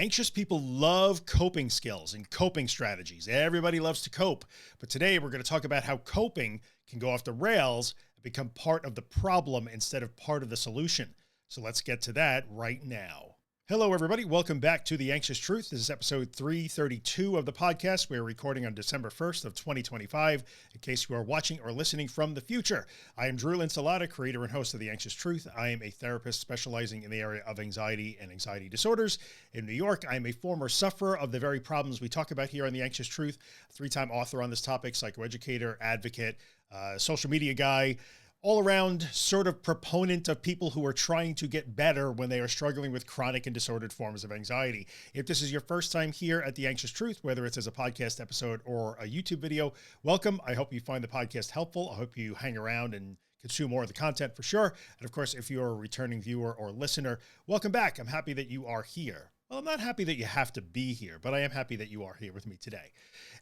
Anxious people love coping skills and coping strategies. Everybody loves to cope. But today we're going to talk about how coping can go off the rails and become part of the problem instead of part of the solution. So let's get to that right now. Hello, everybody. Welcome back to The Anxious Truth. This is episode 332 of the podcast. We're recording on December 1st of 2025. In case you are watching or listening from the future, I am Drew Linsalata, creator and host of The Anxious Truth. I am a therapist specializing in the area of anxiety and anxiety disorders. In New York, I am a former sufferer of the very problems we talk about here on The Anxious Truth, three-time author on this topic, psychoeducator, advocate, social media guy, all around sort of proponent of people who are trying to get better when they are struggling with chronic and disordered forms of anxiety. If this is your first time here at The Anxious Truth, whether it's as a podcast episode or a YouTube video, welcome. I hope you find the podcast helpful. I hope you hang around and consume more of the content for sure. And of course, if you're a returning viewer or listener, welcome back. I'm happy that you are here. Well, I'm not happy that you have to be here, but I am happy that you are here with me today.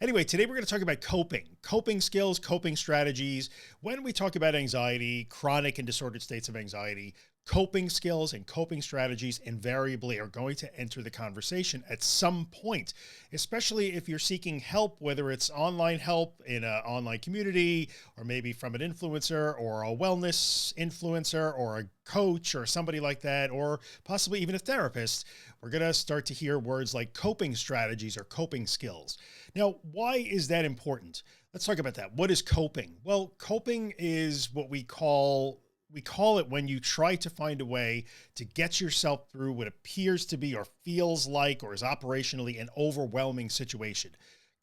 Anyway, today we're going to talk about coping skills, coping strategies. When we talk about anxiety, chronic and disordered states of anxiety, coping skills and coping strategies invariably are going to enter the conversation at some point, especially if you're seeking help, whether it's online help in an online community, or maybe from an influencer or a wellness influencer or a coach or somebody like that, or possibly even a therapist. We're going to start to hear words like coping strategies or coping skills. Now, why is that important? Let's talk about that. What is coping? Well, coping is what we call it when you try to find a way to get yourself through what appears to be or feels like or is operationally an overwhelming situation.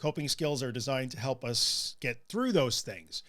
Coping skills are designed to help us get through those things.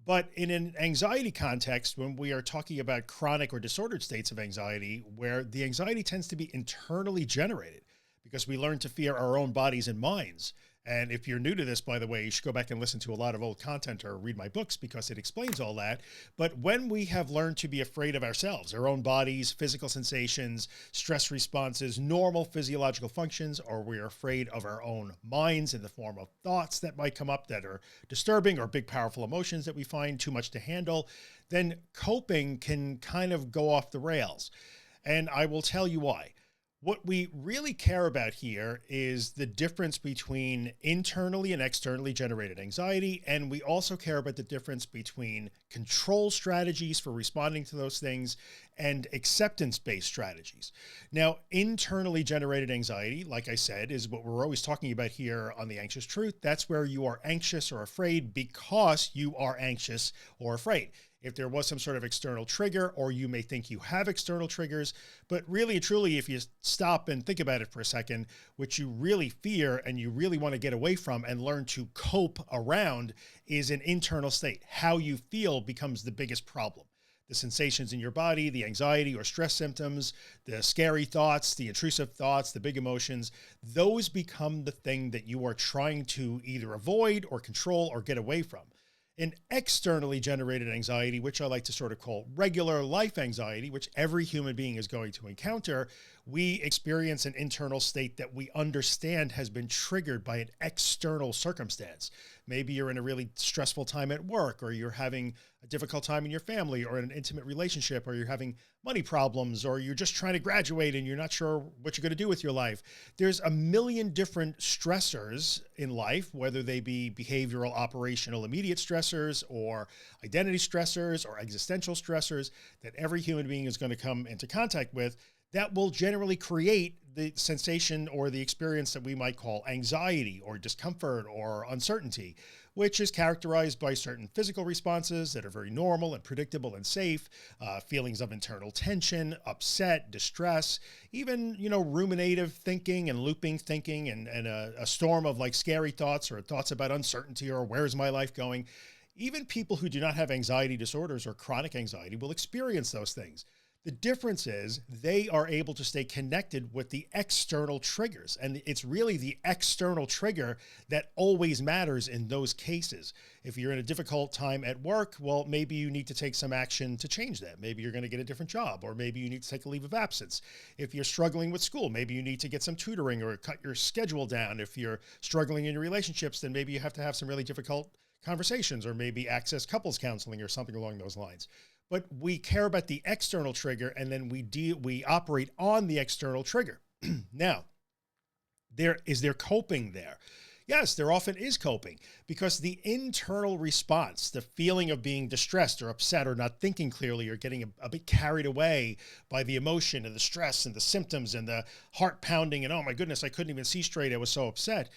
But in an anxiety context, when we are talking about chronic or disordered states of anxiety, where the anxiety tends to be internally generated because we learn to fear our own bodies and minds. And if you're new to this, by the way, you should go back and listen to a lot of old content or read my books because it explains all that. But when we have learned to be afraid of ourselves, our own bodies, physical sensations, stress responses, normal physiological functions, or we're afraid of our own minds in the form of thoughts that might come up that are disturbing or big, powerful emotions that we find too much to handle, then coping can kind of go off the rails. And I will tell you why. What we really care about here is the difference between internally and externally generated anxiety. And we also care about the difference between control strategies for responding to those things and acceptance-based strategies. Now, internally generated anxiety, like I said, is what we're always talking about here on The Anxious Truth. That's where you are anxious or afraid because you are anxious or afraid. If there was some sort of external trigger, or you may think you have external triggers, but really and truly, if you stop and think about it for a second, what you really fear and you really want to get away from and learn to cope around is an internal state. How you feel becomes the biggest problem. The sensations in your body, the anxiety or stress symptoms, the scary thoughts, the intrusive thoughts, the big emotions, those become the thing that you are trying to either avoid or control or get away from. In externally generated anxiety, which I like to sort of call regular life anxiety, which every human being is going to encounter, we experience an internal state that we understand has been triggered by an external circumstance. Maybe you're in a really stressful time at work, or you're having a difficult time in your family or in an intimate relationship, or you're having money problems, or you're just trying to graduate and you're not sure what you're going to do with your life. There's a million different stressors in life, whether they be behavioral, operational, immediate stressors, or identity stressors, or existential stressors that every human being is going to come into contact with, that will generally create the sensation or the experience that we might call anxiety or discomfort or uncertainty, which is characterized by certain physical responses that are very normal and predictable and safe, feelings of internal tension, upset, distress, even, ruminative thinking and looping thinking and a storm of like scary thoughts or thoughts about uncertainty or where's my life going. Even people who do not have anxiety disorders or chronic anxiety will experience those things. The difference is they are able to stay connected with the external triggers. And it's really the external trigger that always matters in those cases. If you're in a difficult time at work, well, maybe you need to take some action to change that. Maybe you're going to get a different job, or maybe you need to take a leave of absence. If you're struggling with school, maybe you need to get some tutoring or cut your schedule down. If you're struggling in your relationships, then maybe you have to have some really difficult conversations, or maybe access couples counseling or something along those lines. But we care about the external trigger, and then we operate on the external trigger. Now, Is there coping there? Yes, there often is coping, because the internal response, the feeling of being distressed or upset or not thinking clearly or getting a bit carried away by the emotion and the stress and the symptoms and the heart pounding and, oh my goodness, I couldn't even see straight, I was so upset.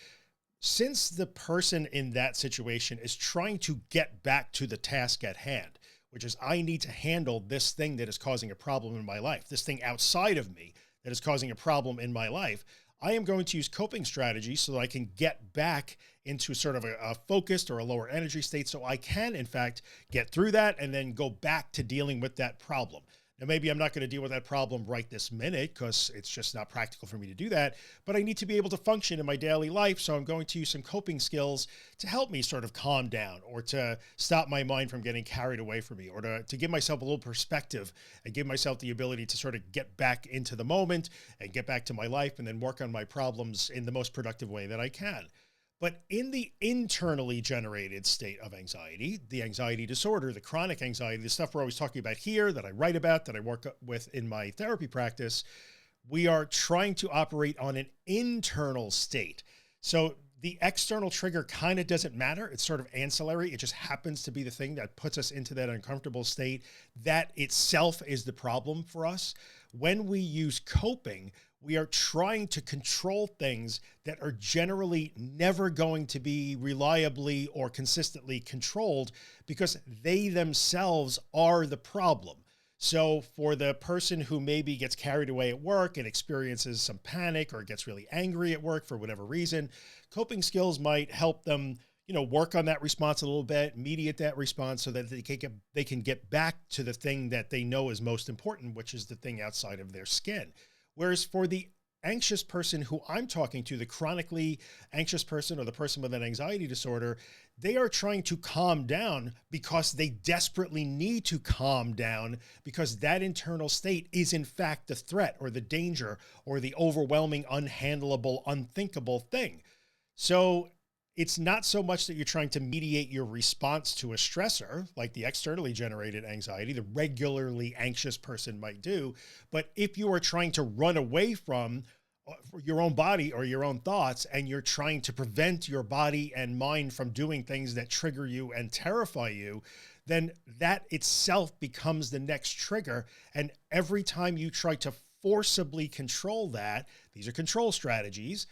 Since the person in that situation is trying to get back to the task at hand, which is, I need to handle this thing that is causing a problem in my life, this thing outside of me that is causing a problem in my life, I am going to use coping strategies so that I can get back into sort of a focused or a lower energy state, so I can in fact get through that and then go back to dealing with that problem. Now, maybe I'm not going to deal with that problem right this minute because it's just not practical for me to do that, but I need to be able to function in my daily life. So I'm going to use some coping skills to help me sort of calm down, or to stop my mind from getting carried away from me, or to give myself a little perspective and give myself the ability to sort of get back into the moment and get back to my life and then work on my problems in the most productive way that I can. But in the internally generated state of anxiety, the anxiety disorder, the chronic anxiety, the stuff we're always talking about here, that I write about, that I work with in my therapy practice, we are trying to operate on an internal state. So the external trigger kind of doesn't matter. It's sort of ancillary. It just happens to be the thing that puts us into that uncomfortable state. That itself is the problem for us. When we use coping, we are trying to control things that are generally never going to be reliably or consistently controlled, because they themselves are the problem. So for the person who maybe gets carried away at work and experiences some panic or gets really angry at work for whatever reason, coping skills might help them, work on that response a little bit, mediate that response so that they can get back to the thing that they know is most important, which is the thing outside of their skin. Whereas for the anxious person who I'm talking to, the chronically anxious person or the person with an anxiety disorder, they are trying to calm down because they desperately need to calm down, because that internal state is in fact the threat or the danger or the overwhelming, unhandleable, unthinkable thing. So it's not so much that you're trying to mediate your response to a stressor, like the externally generated anxiety, the regularly anxious person might do. But if you are trying to run away from your own body or your own thoughts, and you're trying to prevent your body and mind from doing things that trigger you and terrify you, then that itself becomes the next trigger. And every time you try to forcibly control that, these are control strategies,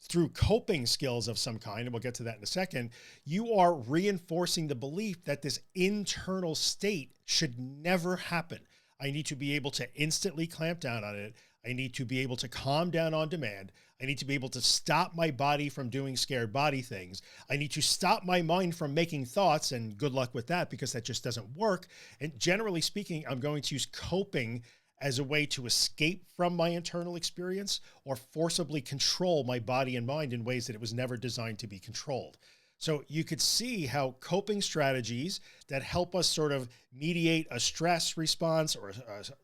through coping skills of some kind, and we'll get to that in a second, you are reinforcing the belief that this internal state should never happen. I need to be able to instantly clamp down on it. I need to be able to calm down on demand. I need to be able to stop my body from doing scared body things. I need to stop my mind from making thoughts, and good luck with that, because that just doesn't work. And generally speaking, I'm going to use coping as a way to escape from my internal experience or forcibly control my body and mind in ways that it was never designed to be controlled. So you could see how coping strategies that help us sort of mediate a stress response or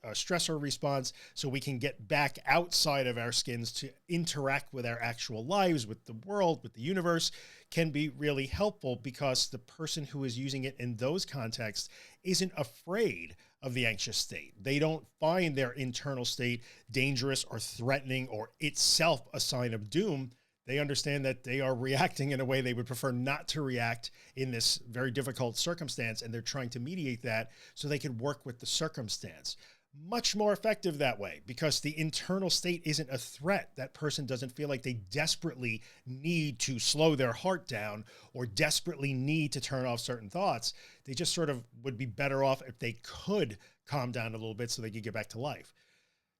a stressor response, so we can get back outside of our skins to interact with our actual lives, with the world, with the universe, can be really helpful, because the person who is using it in those contexts isn't afraid of the anxious state. They don't find their internal state dangerous or threatening or itself a sign of doom. They understand that they are reacting in a way they would prefer not to react in this very difficult circumstance, and they're trying to mediate that so they can work with the circumstance. Much more effective that way, because the internal state isn't a threat. That person doesn't feel like they desperately need to slow their heart down or desperately need to turn off certain thoughts. They just sort of would be better off if they could calm down a little bit so they could get back to life.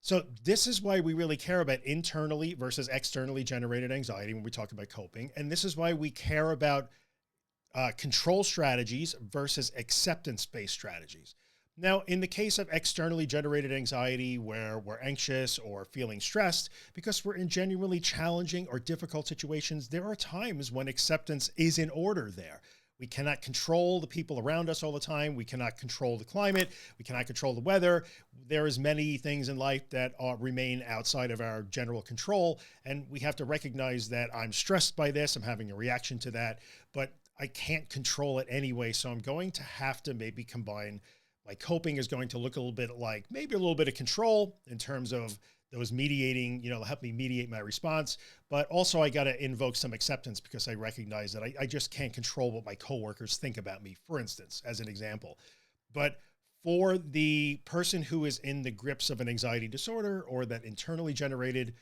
So this is why we really care about internally versus externally generated anxiety when we talk about coping. And this is why we care about control strategies versus acceptance-based strategies. Now, in the case of externally generated anxiety, where we're anxious or feeling stressed because we're in genuinely challenging or difficult situations, there are times when acceptance is in order there. We cannot control the people around us all the time. We cannot control the climate. We cannot control the weather. There is many things in life that remain outside of our general control. And we have to recognize that I'm stressed by this. I'm having a reaction to that, but I can't control it anyway. So I'm going to have to maybe combine, my coping is going to look a little bit like maybe a little bit of control in terms of those mediating, help me mediate my response. But also I got to invoke some acceptance because I recognize that I just can't control what my coworkers think about me, for instance, as an example. But for the person who is in the grips of an anxiety disorder or that internally generated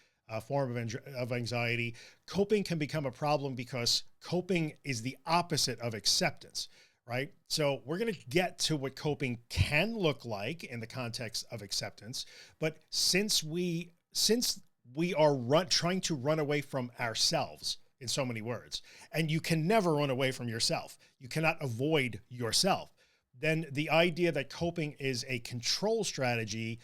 form of anxiety, coping can become a problem because coping is the opposite of acceptance, right? So we're going to get to what coping can look like in the context of acceptance. But since we are trying to run away from ourselves in so many words, and you can never run away from yourself, you cannot avoid yourself, then the idea that coping is a control strategy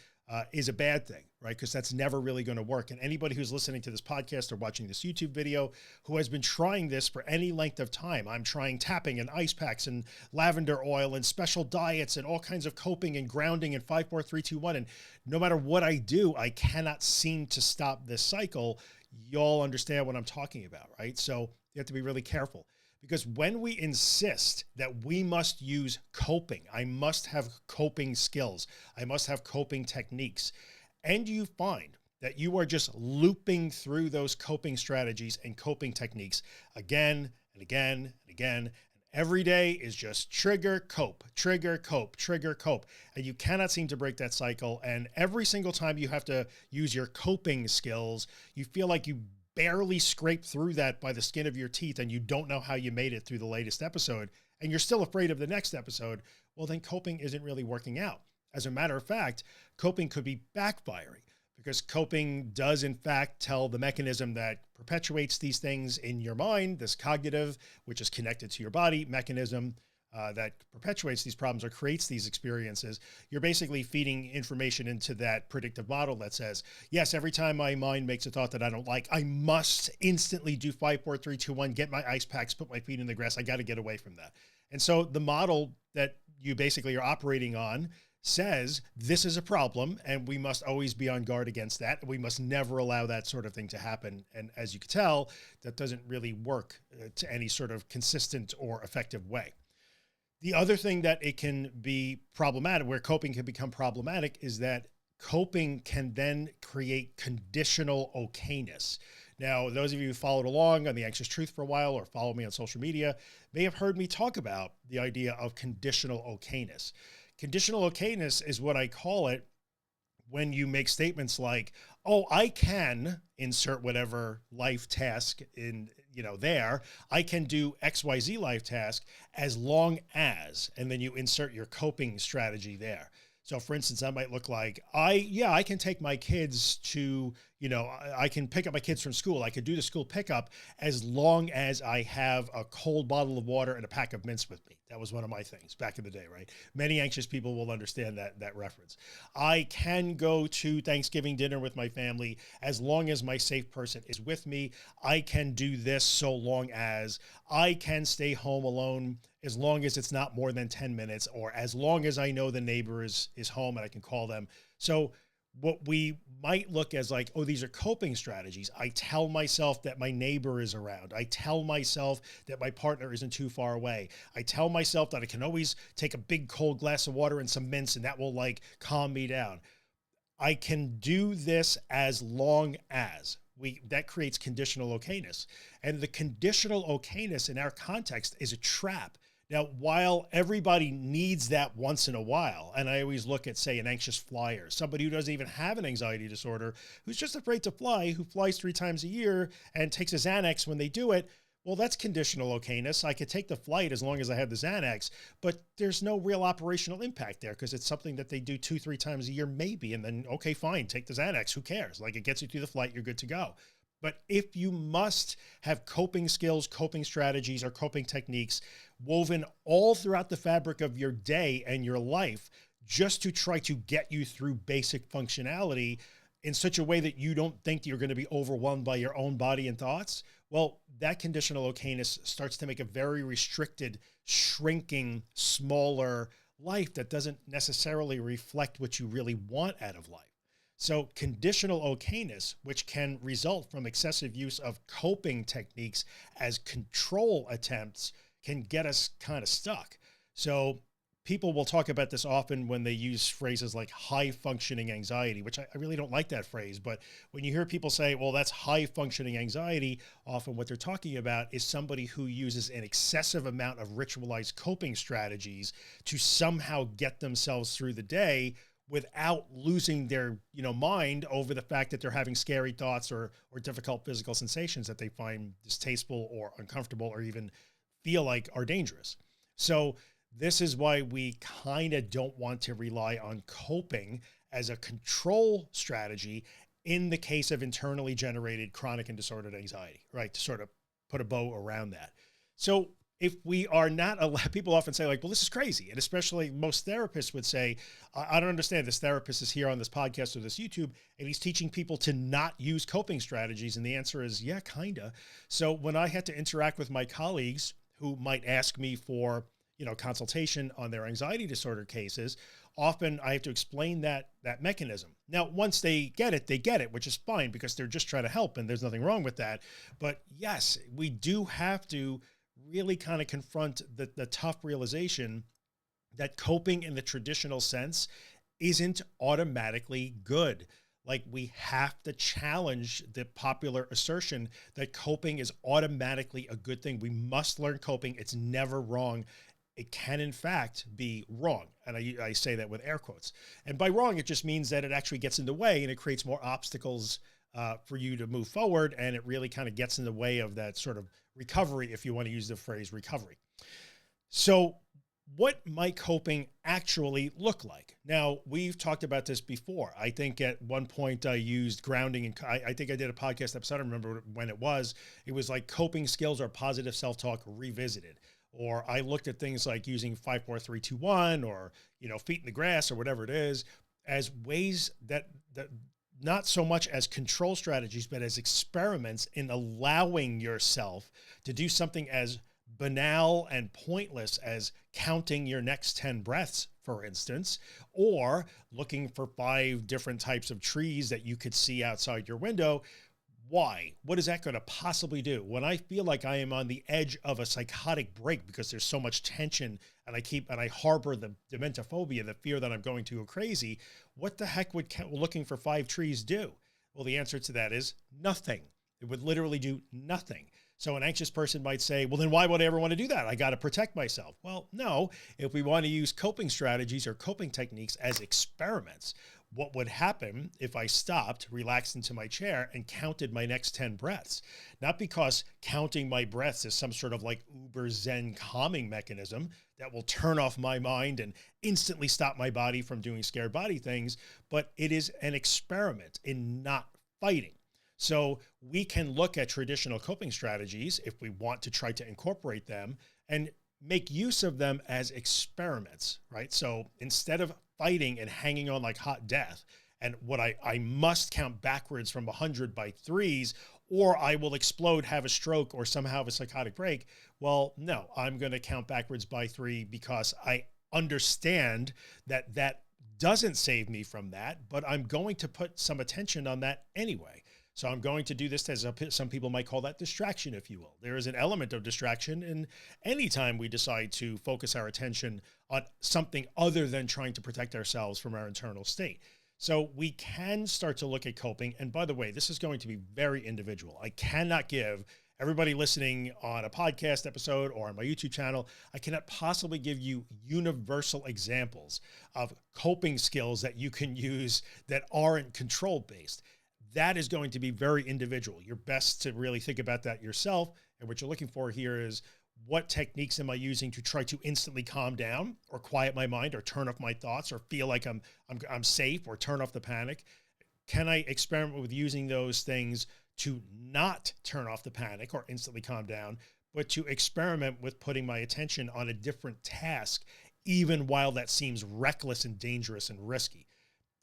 is a bad thing, right? Because that's never really going to work. And anybody who's listening to this podcast or watching this YouTube video who has been trying this for any length of time, I'm trying tapping and ice packs and lavender oil and special diets and all kinds of coping and grounding and 5, 4, 3, 2, 1. And no matter what I do, I cannot seem to stop this cycle. Y'all understand what I'm talking about, right? So you have to be really careful. Because when we insist that we must use coping, I must have coping skills, I must have coping techniques, and you find that you are just looping through those coping strategies and coping techniques again and again and again, and every day is just trigger, cope, trigger, cope, trigger, cope, and you cannot seem to break that cycle. And every single time you have to use your coping skills, you feel like you barely scrape through that by the skin of your teeth and you don't know how you made it through the latest episode and you're still afraid of the next episode. Well, then coping isn't really working out. As a matter of fact, coping could be backfiring because coping does in fact tell the mechanism that perpetuates these things in your mind, this cognitive, which is connected to your body mechanism, that perpetuates these problems or creates these experiences. You're basically feeding information into that predictive model that says, yes, every time my mind makes a thought that I don't like, I must instantly do 5, 4, 3, 2, 1, get my ice packs, put my feet in the grass. I got to get away from that. And so the model that you basically are operating on says this is a problem and we must always be on guard against that. We must never allow that sort of thing to happen. And as you can tell, that doesn't really work to any sort of consistent or effective way. The other thing that it can be problematic, where coping can become problematic, is that coping can then create conditional okayness. Now, those of you who followed along on The Anxious Truth for a while or follow me on social media may have heard me talk about the idea of conditional okayness. Conditional okayness is what I call it when you make statements like, oh, I can insert whatever life task in, there, I can do XYZ life task as long as, and then you insert your coping strategy there. So for instance, that might look like, I can take my kids to, I can pick up my kids from school. I could do the school pickup as long as I have a cold bottle of water and a pack of mints with me. That was one of my things back in the day, right? Many anxious people will understand that reference. I can go to Thanksgiving dinner with my family as long as my safe person is with me. I can do this so long as I can stay home alone as long as it's not more than 10 minutes, or as long as I know the neighbor is home and I can call them. So what we might look as like, oh, these are coping strategies. I tell myself that my neighbor is around. I tell myself that my partner isn't too far away. I tell myself that I can always take a big cold glass of water and some mints and that will like calm me down. I can do this as long as that creates conditional okayness. And the conditional okayness in our context is a trap. Now, while everybody needs that once in a while, and I always look at, say, an anxious flyer, somebody who doesn't even have an anxiety disorder, who's just afraid to fly, who flies 3 times a year and takes a Xanax when they do it. Well, that's conditional okayness. I could take the flight as long as I have the Xanax, but there's no real operational impact there because it's something that they do 2, 3 times a year, maybe. And then, okay, fine, take the Xanax. Who cares? Like, it gets you through the flight. You're good to go. But if you must have coping skills, coping strategies, or coping techniques woven all throughout the fabric of your day and your life, just to try to get you through basic functionality in such a way that you don't think you're going to be overwhelmed by your own body and thoughts, well, that conditional okayness starts to make a very restricted, shrinking, smaller life that doesn't necessarily reflect what you really want out of life. So conditional okayness, which can result from excessive use of coping techniques as control attempts, can get us kind of stuck. So people will talk about this often when they use phrases like high functioning anxiety, which I really don't like that phrase. But when you hear people say, well, that's high functioning anxiety, often what they're talking about is somebody who uses an excessive amount of ritualized coping strategies to somehow get themselves through the day without losing their, mind over the fact that they're having scary thoughts or difficult physical sensations that they find distasteful or uncomfortable or even feel like are dangerous. So this is why we kind of don't want to rely on coping as a control strategy in the case of internally generated chronic and disordered anxiety, right? To sort of put a bow around that. So if we are not allowed, people often say like, well, this is crazy. And especially most therapists would say, I don't understand, this therapist is here on this podcast or this YouTube, and he's teaching people to not use coping strategies. And the answer is, yeah, kinda. So when I had to interact with my colleagues who might ask me for, consultation on their anxiety disorder cases, often I have to explain that mechanism. Now, once they get it, which is fine because they're just trying to help and there's nothing wrong with that. But yes, we do have to really kind of confront the tough realization that coping in the traditional sense isn't automatically good. Like, we have to challenge the popular assertion that coping is automatically a good thing. We must learn coping. It's never wrong. It can in fact be wrong. And I say that with air quotes. And by wrong, it just means that it actually gets in the way and it creates more obstacles for you to move forward. And it really kind of gets in the way of that sort of recovery, if you want to use the phrase recovery. So what might coping actually look like? Now, we've talked about this before. I think at one point I used grounding, and I think I did a podcast episode. I don't remember when it was. It was like coping skills or positive self-talk revisited. Or I looked at things like using 5, 4, 3, 2, 1, or, feet in the grass or whatever it is, as ways that not so much as control strategies, but as experiments in allowing yourself to do something as banal and pointless as counting your next 10 breaths, for instance, or looking for 5 different types of trees that you could see outside your window. Why? What is that going to possibly do? When I feel like I am on the edge of a psychotic break because there's so much tension and I harbor the dementophobia, the fear that I'm going to go crazy, what the heck would looking for 5 trees do? Well, the answer to that is nothing. It would literally do nothing. So an anxious person might say, well, then why would I ever want to do that? I got to protect myself. Well, no, if we want to use coping strategies or coping techniques as experiments, what would happen if I stopped, relaxed into my chair and counted my next 10 breaths? Not because counting my breaths is some sort of like uber Zen calming mechanism that will turn off my mind and instantly stop my body from doing scared body things, but it is an experiment in not fighting. So we can look at traditional coping strategies if we want to try to incorporate them and make use of them as experiments, right? So instead of fighting and hanging on like hot death, and what I must count backwards from 100 by 3s, or I will explode, have a stroke, or somehow have a psychotic break. Well, no, I'm going to count backwards by 3 because I understand that that doesn't save me from that, but I'm going to put some attention on that anyway. So I'm going to do this as some people might call that distraction, if you will. There is an element of distraction in any time we decide to focus our attention on something other than trying to protect ourselves from our internal state. So we can start to look at coping. And by the way, this is going to be very individual. I cannot give everybody listening on a podcast episode or on my YouTube channel, I cannot possibly give you universal examples of coping skills that you can use that aren't control based. That is going to be very individual. You're best to really think about that yourself. And what you're looking for here is, what techniques am I using to try to instantly calm down or quiet my mind or turn off my thoughts or feel like I'm safe or turn off the panic? Can I experiment with using those things to not turn off the panic or instantly calm down, but to experiment with putting my attention on a different task, even while that seems reckless and dangerous and risky?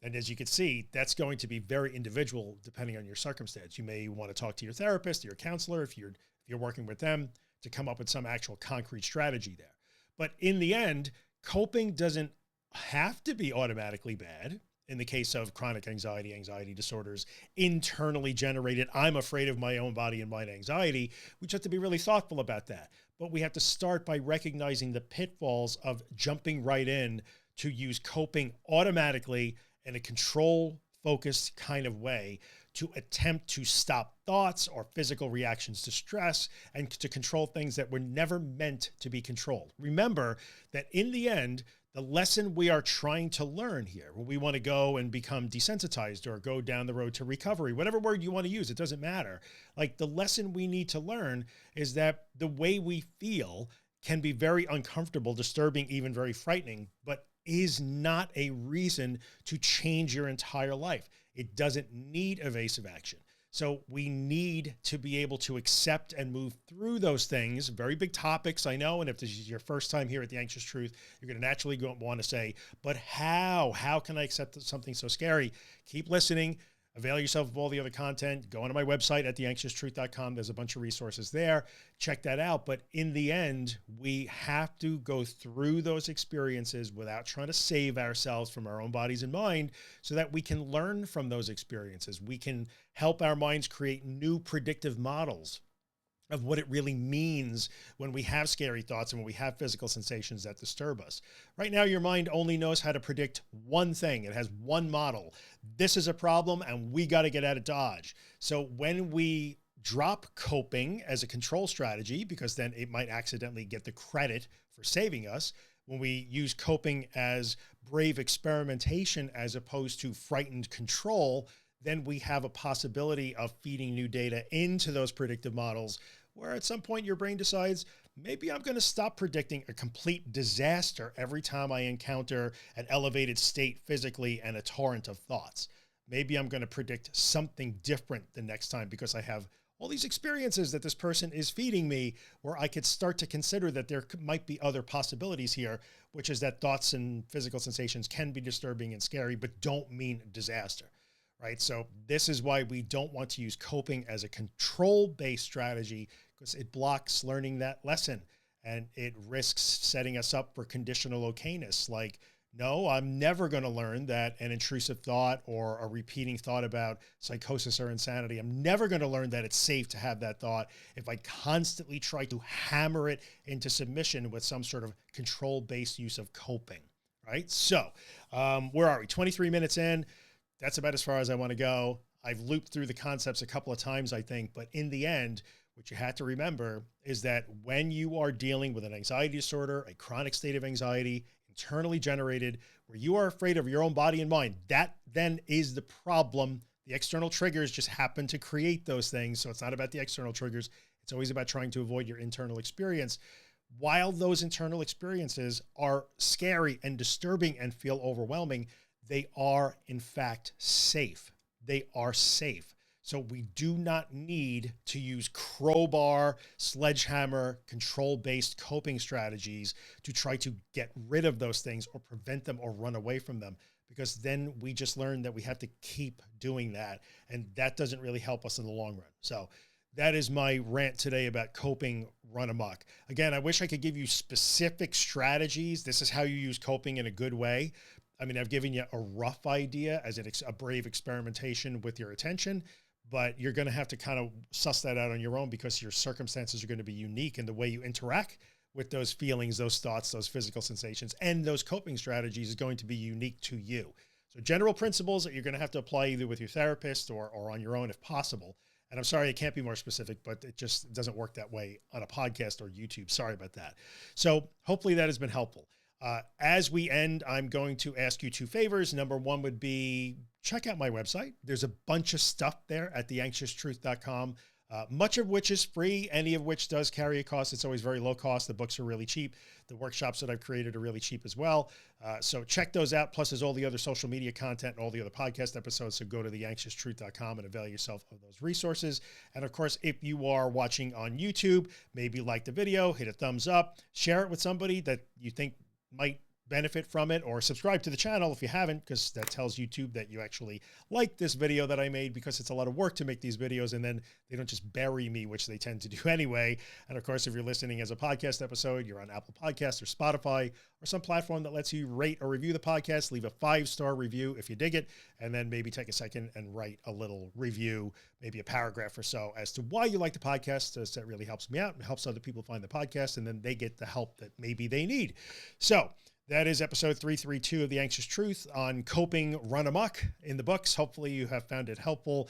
And as you can see, that's going to be very individual depending on your circumstance. You may want to talk to your therapist or your counselor if you're working with them to come up with some actual concrete strategy there. But in the end, coping doesn't have to be automatically bad. in the case of chronic anxiety, anxiety disorders, internally generated, I'm afraid of my own body and mind anxiety. We just have to be really thoughtful about that. But we have to start by recognizing the pitfalls of jumping right in to use coping automatically in a control focused kind of way to attempt to stop thoughts or physical reactions to stress and to control things that were never meant to be controlled. Remember that in the end, the lesson we are trying to learn here, when we want to go and become desensitized or go down the road to recovery, whatever word you want to use, it doesn't matter. Like, the lesson we need to learn is that the way we feel can be very uncomfortable, disturbing, even very frightening, but is not a reason to change your entire life. It doesn't need evasive action. So we need to be able to accept and move through those things. Very big topics, I know. And if this is your first time here at The Anxious Truth, you're going to naturally want to say, but how can I accept something so scary? Keep listening. Avail yourself of all the other content. Go onto my website at theanxioustruth.com. There's a bunch of resources there. Check that out. But in the end, we have to go through those experiences without trying to save ourselves from our own bodies and mind, so that we can learn from those experiences. We can help our minds create new predictive models of what it really means when we have scary thoughts and when we have physical sensations that disturb us. Right now, your mind only knows how to predict one thing. It has one model. This is a problem and we got to get out of Dodge. So when we drop coping as a control strategy, because then it might accidentally get the credit for saving us, when we use coping as brave experimentation as opposed to frightened control, then we have a possibility of feeding new data into those predictive models, where at some point your brain decides, maybe I'm going to stop predicting a complete disaster every time I encounter an elevated state physically and a torrent of thoughts. Maybe I'm going to predict something different the next time, because I have all these experiences that this person is feeding me, where I could start to consider that there might be other possibilities here, which is that thoughts and physical sensations can be disturbing and scary, but don't mean disaster. Right? So this is why we don't want to use coping as a control-based strategy, because it blocks learning that lesson and it risks setting us up for conditional okayness. Like, no, I'm never going to learn that an intrusive thought or a repeating thought about psychosis or insanity, I'm never going to learn that it's safe to have that thought if I constantly try to hammer it into submission with some sort of control-based use of coping. Right? So where are we? 23 minutes in. That's about as far as I want to go. I've looped through the concepts a couple of times, I think, but in the end, what you have to remember is that when you are dealing with an anxiety disorder, a chronic state of anxiety, internally generated, where you are afraid of your own body and mind, that then is the problem. The external triggers just happen to create those things. So it's not about the external triggers. It's always about trying to avoid your internal experience. While those internal experiences are scary and disturbing and feel overwhelming, they are in fact safe. They are safe. So we do not need to use crowbar, sledgehammer, control-based coping strategies to try to get rid of those things or prevent them or run away from them, because then we just learn that we have to keep doing that. And that doesn't really help us in the long run. So that is my rant today about coping run amok. Again, I wish I could give you specific strategies. This is how you use coping in a good way. I mean, I've given you a rough idea as a brave experimentation with your attention, but you're going to have to kind of suss that out on your own, because your circumstances are going to be unique, and the way you interact with those feelings, those thoughts, those physical sensations, and those coping strategies is going to be unique to you. So general principles that you're going to have to apply either with your therapist or on your own if possible. And I'm sorry, it can't be more specific, but it just doesn't work that way on a podcast or YouTube. Sorry about that. So hopefully that has been helpful. As we end, I'm going to ask you two favors. Number one would be check out my website. There's a bunch of stuff there at theanxioustruth.com, much of which is free, any of which does carry a cost. It's always very low cost. The books are really cheap. The workshops that I've created are really cheap as well. So check those out. Plus there's all the other social media content and all the other podcast episodes. So go to theanxioustruth.com and avail yourself of those resources. And of course, if you are watching on YouTube, maybe like the video, hit a thumbs up, share it with somebody that you think might benefit from it, or subscribe to the channel if you haven't, because that tells YouTube that you actually like this video that I made, because it's a lot of work to make these videos and then they don't just bury me, which they tend to do anyway. And of course, if you're listening as a podcast episode, you're on Apple Podcasts or Spotify or some platform that lets you rate or review the podcast. Leave a 5-star review if you dig it, and then maybe take a second and write a little review, maybe a paragraph or so, as to why you like the podcast. So that really helps me out and helps other people find the podcast, and then they get the help that maybe they need. So that is episode 332 of The Anxious Truth on coping run amok in the books. Hopefully you have found it helpful.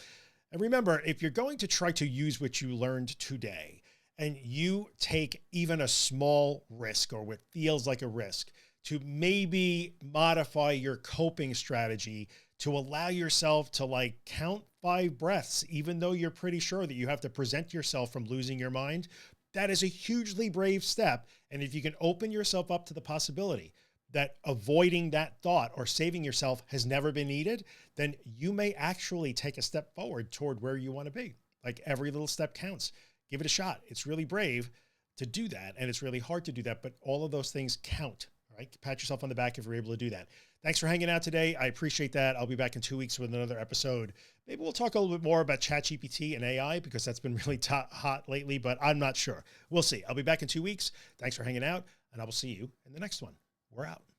And remember, if you're going to try to use what you learned today, and you take even a small risk, or what feels like a risk, to maybe modify your coping strategy to allow yourself to like count 5 breaths, even though you're pretty sure that you have to present yourself from losing your mind, that is a hugely brave step. And if you can open yourself up to the possibility that avoiding that thought or saving yourself has never been needed, then you may actually take a step forward toward where you want to be. Like, every little step counts. Give it a shot. It's really brave to do that, and it's really hard to do that, but all of those things count. All right. Pat yourself on the back if you're able to do that. Thanks for hanging out today. I appreciate that. I'll be back in 2 weeks with another episode. Maybe we'll talk a little bit more about ChatGPT and AI, because that's been really hot lately, but I'm not sure. We'll see. I'll be back in 2 weeks. Thanks for hanging out, and I will see you in the next one. We're out.